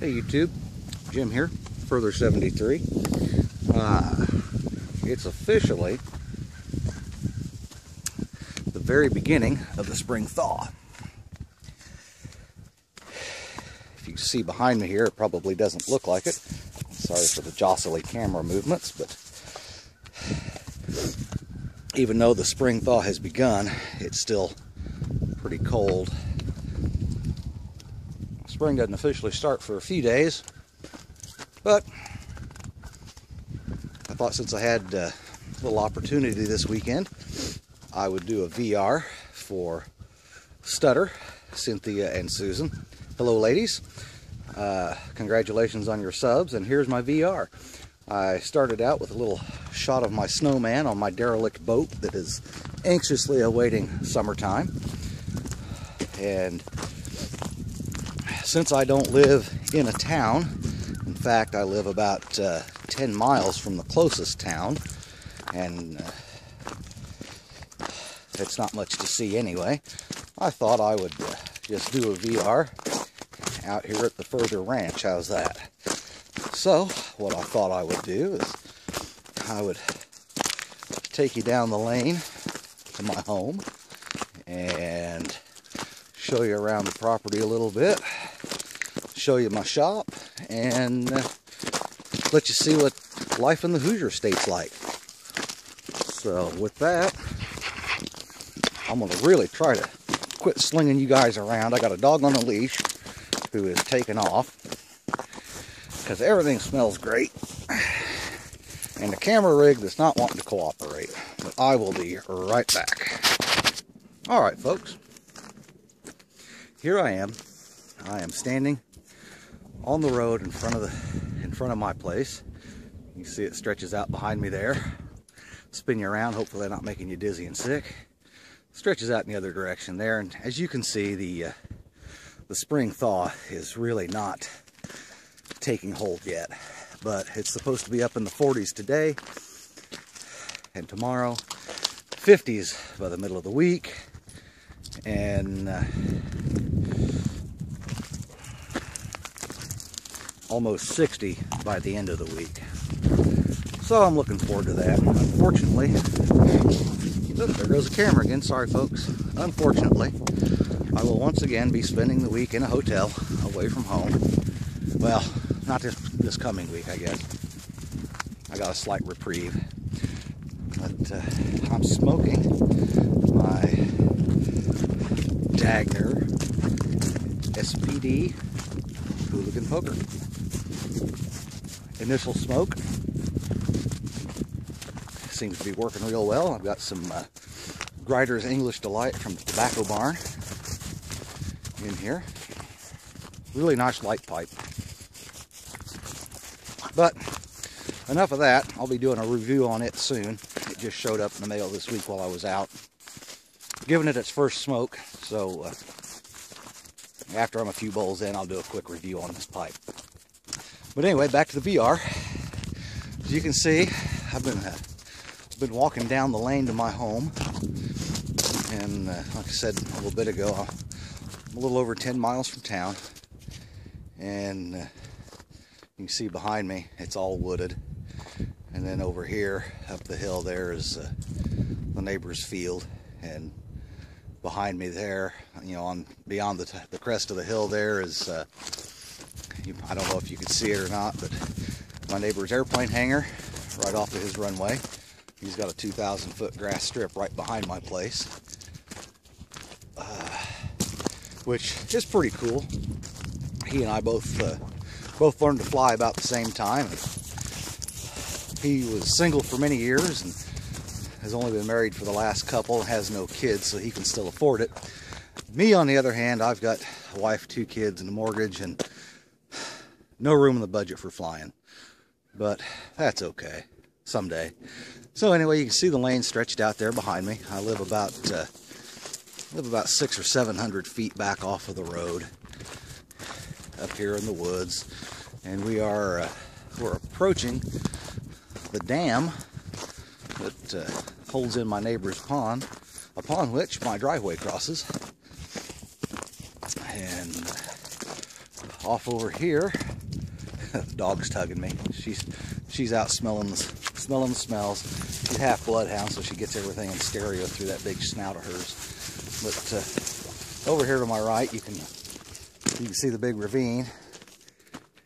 Hey YouTube, Jim here, Further 73. It's officially the very beginning of the spring thaw. If you see behind me here, it probably doesn't look like it. Sorry for the jostly camera movements, but even though the spring thaw has begun, it's still pretty cold. Spring doesn't officially start for a few days, but I thought since I had a little opportunity this weekend, I would do a VR for Stutter, Cynthia, and Susan. Hello ladies, congratulations on your subs, and here's my VR. I started out with a little shot of my snowman on my derelict boat that is anxiously awaiting summertime. And since I don't live in a town, in fact I live about 10 miles from the closest town, and it's not much to see anyway, I thought I would just do a VR out here at the Further Ranch. How's that? So what I thought I would do is I would take you down the lane to my home and show you around the property a little bit, show you my shop, and let you see what life in the Hoosier State's like. So with that, I'm going to really try to quit slinging you guys around. I got a dog on a leash who is taking off because everything smells great, and the camera rig that's not wanting to cooperate. But I will be right back. Alright folks, here I am. I am standing on the road in front of my place. You can see it stretches out behind me there. Spin you around, hopefully not making you dizzy and sick. Stretches out in the other direction there, and as you can see, the spring thaw is really not taking hold yet, but it's supposed to be up in the 40s today, and tomorrow 50s by the middle of the week, and almost 60 by the end of the week. So I'm looking forward to that. Unfortunately, look, there goes the camera again. Sorry folks. Unfortunately, I will once again be spending the week in a hotel away from home. Well, not this coming week, I guess. I got a slight reprieve. But I'm smoking my Dagner SPD Hooligan Poker. Initial smoke seems to be working real well. I've got some Grider's English Delight from the Tobacco Barn in here. Really nice light pipe. But enough of that. I'll be doing a review on it soon. It just showed up in the mail this week while I was out, giving it its first smoke. So after I'm a few bowls in, I'll do a quick review on this pipe. But anyway, back to the VR. As you can see, I've been walking down the lane to my home, and like I said a little bit ago, I'm a little over 10 miles from town, and you can see behind me it's all wooded, and then over here up the hill there is the neighbor's field, and behind me there, you know, beyond the crest of the hill there is I don't know if you can see it or not, but my neighbor's airplane hangar right off of his runway. He's got a 2,000-foot grass strip right behind my place, which is pretty cool. He and I both learned to fly about the same time. He was single for many years and has only been married for the last couple, has no kids, so he can still afford it. Me, on the other hand, I've got a wife, 2 kids, and a mortgage, and no room in the budget for flying. But that's okay. Someday. So anyway, you can see the lane stretched out there behind me. I live about 600 or 700 feet back off of the road, up here in the woods, and we're approaching the dam that holds in my neighbor's pond, upon which my driveway crosses. And off over here The dog's tugging me. She's out smelling the smells. She's half bloodhound, so she gets everything in stereo through that big snout of hers. But over here to my right, you can see the big ravine,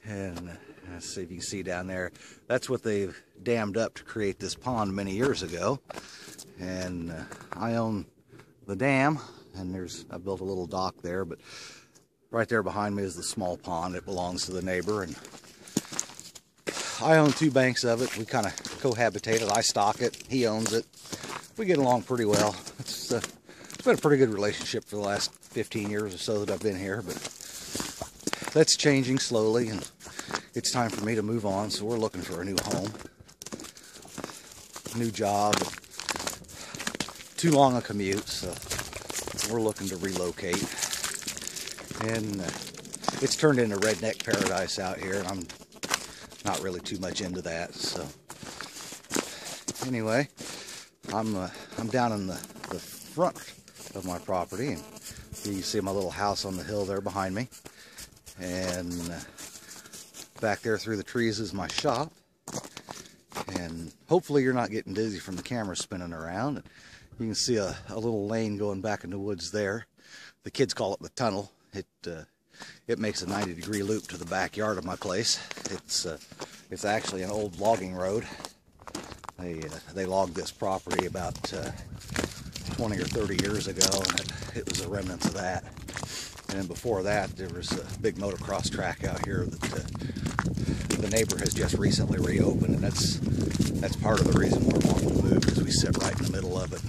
and let's see if you can see down there. That's what they've dammed up to create this pond many years ago. And I own the dam, and I built a little dock there, but right there behind me is the small pond. It belongs to the neighbor, and I own 2 banks of it. We kind of cohabitated. I stock it, he owns it. We get along pretty well. It's been a pretty good relationship for the last 15 years or so that I've been here, but that's changing slowly, and it's time for me to move on, so we're looking for a new home, new job. Too long a commute, so we're looking to relocate. And it's turned into redneck paradise out here, and I'm not really too much into that. So anyway, I'm down in the front of my property, and you can see my little house on the hill there behind me. And back there through the trees is my shop. And hopefully you're not getting dizzy from the camera spinning around. You can see a little lane going back in the woods there. The kids call it the tunnel. It makes a 90-degree loop to the backyard of my place. It's actually an old logging road. They logged this property about 20 or 30 years ago, and it was a remnant of that. And then before that, there was a big motocross track out here that the neighbor has just recently reopened, and that's part of the reason we're wanting to move, because we sit right in the middle of it.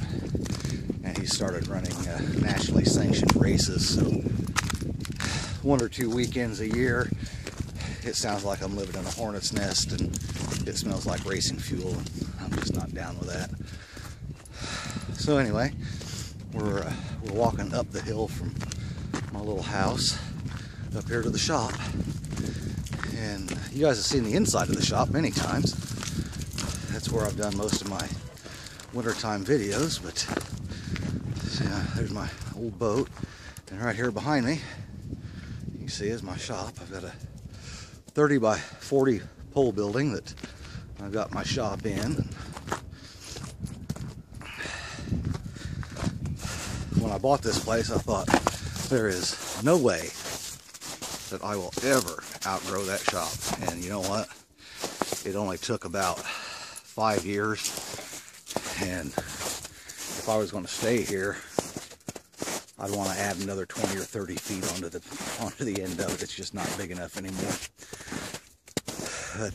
And he started running nationally sanctioned races, so 1 or 2 weekends a year, it sounds like I'm living in a hornet's nest, and it smells like racing fuel, and I'm just not down with that. So anyway, we're walking up the hill from my little house up here to the shop. And you guys have seen the inside of the shop many times. That's where I've done most of my wintertime videos, but there's my old boat. And right here behind me, you can see is my shop. I've got a 30 by 40 pole building that I've got my shop in. When I bought this place, I thought, there is no way that I will ever outgrow that shop. And you know what? It only took about 5 years, and if I was going to stay here, I'd want to add another 20 or 30 feet onto the end of it. It's just not big enough anymore. But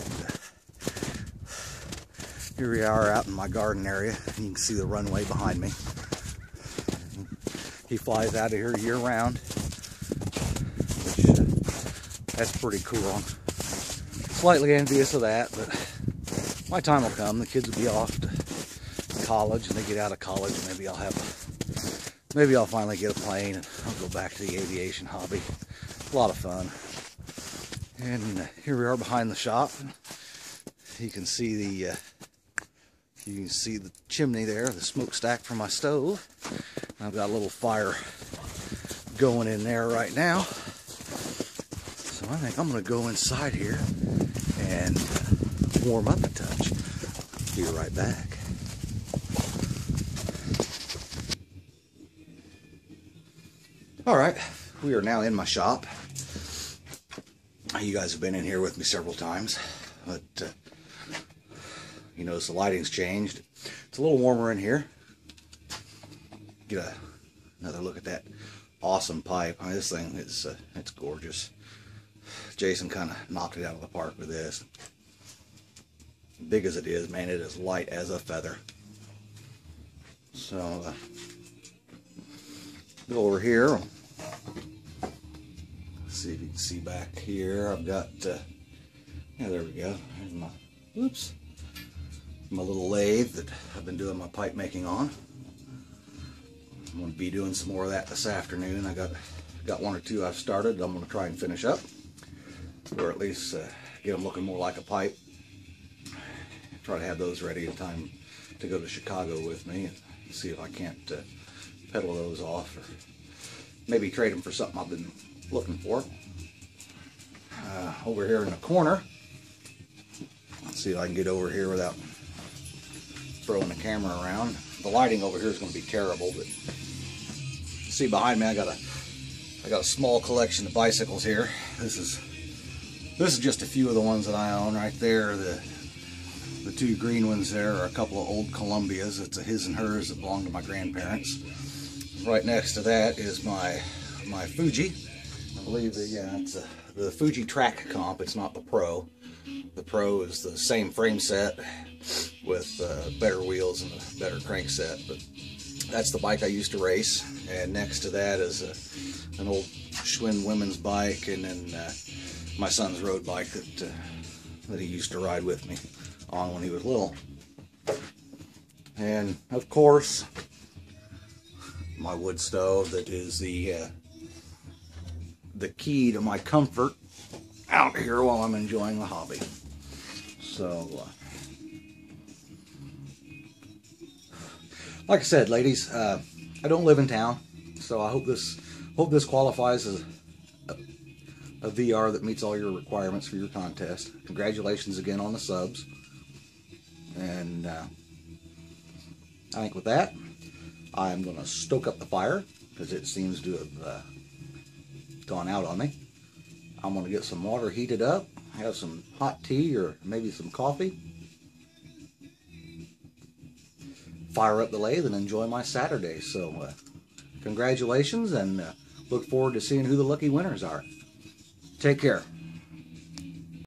here we are out in my garden area, and you can see the runway behind me. He flies out of here year-round, which that's pretty cool. I'm slightly envious of that, but my time will come. The kids will be off to college, and they get out of college, and maybe I'll finally get a plane, and I'll go back to the aviation hobby. A lot of fun. And here we are behind the shop. You can see the chimney there, the smokestack from my stove. I've got a little fire going in there right now. So I think I'm going to go inside here and warm up a touch. Be right back. Alright, we are now in my shop. You guys have been in here with me several times, but you notice the lighting's changed. It's a little warmer in here. Get another look at that awesome pipe. I mean, this thing is it's gorgeous. Jason kind of knocked it out of the park with this. Big as it is, man, it is light as a feather. So go over here. See if you can see back here. I've got yeah, there we go. There's my little lathe that I've been doing my pipe making on. I'm going to be doing some more of that this afternoon. I got 1 or 2 I've started. I'm going to try and finish up, or at least get them looking more like a pipe. Try to have those ready in time to go to Chicago with me, and see if I can't pedal those off, or maybe trade them for something I've been looking for. Over here in the corner, Let's see if I can get over here without throwing the camera around. The lighting over here is going to be terrible, but see behind me I got a small collection of bicycles here. This is just a few of the ones that I own. Right there, the two green ones there are a couple of old Columbias. It's a his and hers that belonged to my grandparents. Right next to that is my Fuji. I believe that, yeah, it's the Fuji Track Comp. It's not the Pro. The Pro is the same frame set with better wheels and a better crankset, but that's the bike I used to race. And next to that is an old Schwinn women's bike, and then my son's road bike that he used to ride with me on when he was little. And of course, my wood stove that is the key to my comfort out here while I'm enjoying the hobby. So, like I said, ladies, I don't live in town, so I hope this qualifies as a VR that meets all your requirements for your contest. Congratulations again on the subs. And I think with that, I'm going to stoke up the fire because it seems to have gone out on me. I'm going to get some water heated up, have some hot tea or maybe some coffee, fire up the lathe, and enjoy my Saturday. So congratulations, and look forward to seeing who the lucky winners are. Take care.